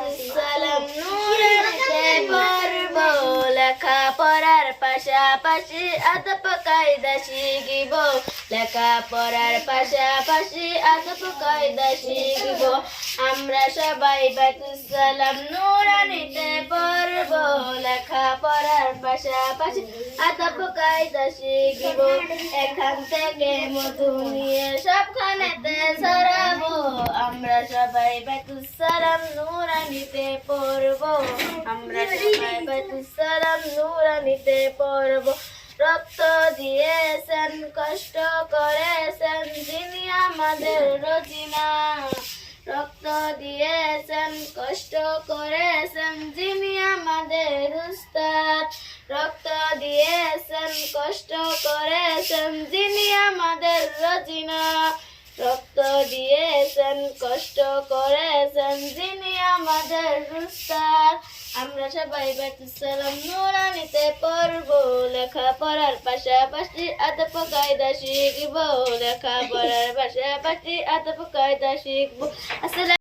বাইতুসালাম নুরানিতে পড়ব, লেখা পড়ার পাশাপাশি আদব কায়দা শিখিব, লেখা পড়ার পাশাপাশি আদব কায়দা শিখিব। আমরা সবাই বাইতুসালাম নুরানিতে পড়ব, লেখা পড়ার পাশাপাশি আদব কায়দা শিখিব। এখান থেকে মধু নিয়ে সবখানেতে ছড়াবো, আমরা সবাই বাইতুসালাম নুরানিতে পড়ব, আমরা সবাই বাইতুসালাম নুরানিতে পড়ব। রক্ত দিয়েছেন, কষ্ট করেছেন যিনি আমাদের রচিনা, রক্ত দিয়েছেন, কষ্ট করেছেন যিনি আমাদের উস্তাদ, রক্ত দিয়েছেন, কষ্ট করেছেন যিনি আমাদের রচিনা, রক্ত দিয়েছেন, কষ্ট করেছেন যিনি আমাদের উস্তাদ। আমরা সবাই বাইতুসালাম নুরানিতে পড়ব, লেখা পড়ার পাশাপাশি আদব কায়দা শিখব, লেখা পড়ার পাশাপাশি আদব কায়দা শিখব। আসসালামু